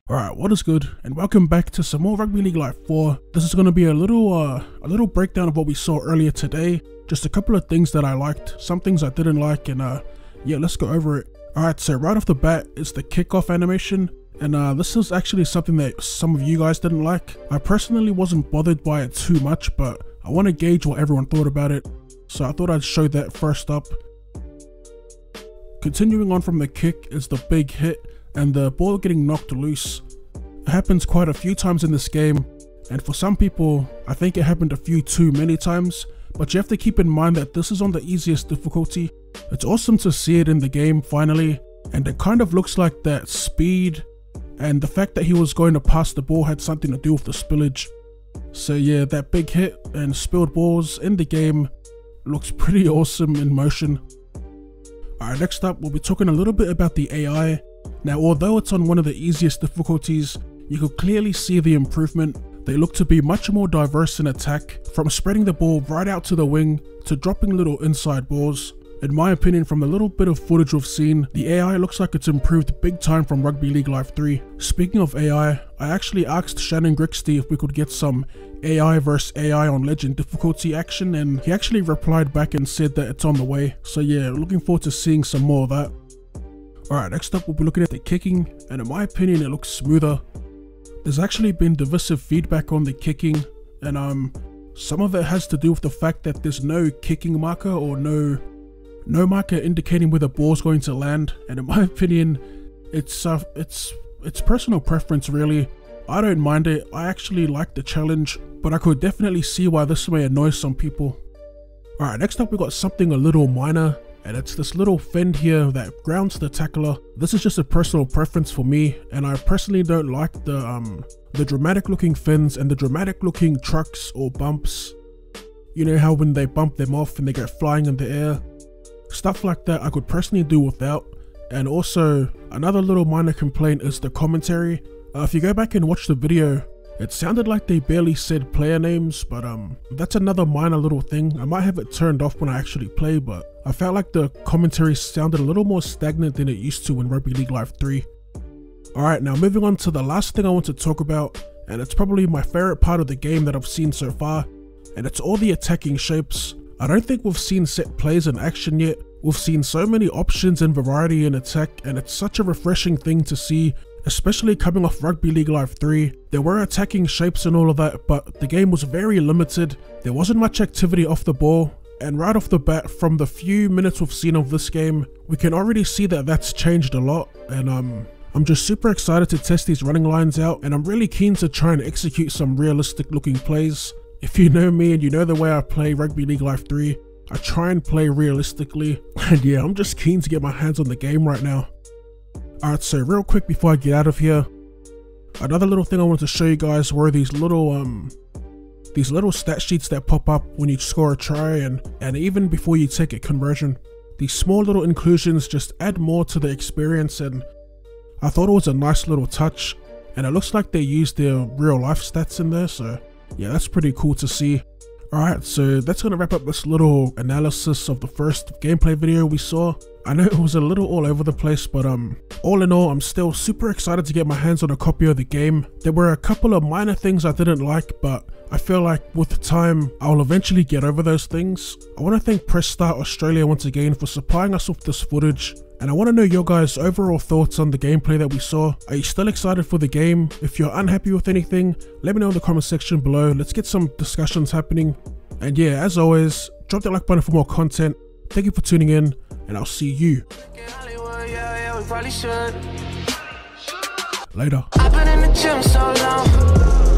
Alright, what is good, and welcome back to some more Rugby League Live 4. This is going to be a little breakdown of what we saw earlier today. Just a couple of things that I liked, some things I didn't like, and yeah, let's go over it. Alright, so right off the bat is the kickoff animation, and this is actually something that some of you guys didn't like. I personally wasn't bothered by it too much, but I want to gauge what everyone thought about it, so I thought I'd show that first up. Continuing on from the kick is the big hit and the ball getting knocked loose. It happens quite a few times in this game, and for some people I think it happened a few too many times, but you have to keep in mind that this is on the easiest difficulty. It's awesome to see it in the game finally, and it kind of looks like that speed and the fact that he was going to pass the ball had something to do with the spillage. So yeah, that big hit and spilled balls in the game looks pretty awesome in motion. Alright, next up we'll be talking a little bit about the AI. Now, although it's on one of the easiest difficulties, you could clearly see the improvement. They look to be much more diverse in attack, from spreading the ball right out to the wing to dropping little inside balls. In my opinion, from the little bit of footage we've seen, the AI looks like it's improved big time from Rugby League Live 3. Speaking of AI, I actually asked Shannon Grixty if we could get some AI vs AI on Legend difficulty action, and he actually replied back and said that it's on the way. So yeah, looking forward to seeing some more of that. Alright, next up we'll be looking at the kicking, and in my opinion it looks smoother. There's actually been divisive feedback on the kicking, and some of it has to do with the fact that there's no kicking marker or no marker indicating where the ball's going to land, and in my opinion it's personal preference really. I don't mind it, I actually like the challenge, but I could definitely see why this may annoy some people. Alright, next up we got something a little minor, and it's this little fend here that grounds the tackler. This is just a personal preference for me, and I personally don't like the dramatic looking fends and the dramatic looking trucks or bumps. You know how when they bump them off and they go flying in the air? Stuff like that I could personally do without. And also, another little minor complaint is the commentary. If you go back and watch the video, it sounded like they barely said player names, but that's another minor little thing. I might have it turned off when I actually play, but I felt like the commentary sounded a little more stagnant than it used to in Rugby League Live 3. Alright, now moving on to the last thing I want to talk about, and it's probably my favorite part of the game that I've seen so far, and it's all the attacking shapes. I don't think we've seen set plays in action yet. We've seen so many options and variety in attack, and it's such a refreshing thing to see, especially coming off Rugby League Live 3. There were attacking shapes and all of that, but the game was very limited. There wasn't much activity off the ball, and right off the bat, from the few minutes we've seen of this game, we can already see that that's changed a lot, and I'm just super excited to test these running lines out, and I'm really keen to try and execute some realistic looking plays. If you know me and you know the way I play Rugby League Live 3, I try and play realistically, and yeah, I'm just keen to get my hands on the game right now. Alright, so real quick before I get out of here, another little thing I wanted to show you guys were these little stat sheets that pop up when you score a try and even before you take a conversion. These small little inclusions just add more to the experience, and I thought it was a nice little touch, and it looks like they used their real life stats in there, so yeah, that's pretty cool to see. Alright, so that's going to wrap up this little analysis of the first gameplay video we saw. I know it was a little all over the place, but all in all, I'm still super excited to get my hands on a copy of the game. There were a couple of minor things I didn't like, but I feel like with time, I'll eventually get over those things. I want to thank Press Start Australia once again for supplying us with this footage, and I want to know your guys' overall thoughts on the gameplay that we saw. Are you still excited for the game? If you're unhappy with anything, let me know in the comment section below. Let's get some discussions happening. And yeah, as always, drop that like button for more content. Thank you for tuning in, and I'll see you later. I've been in the gym so long.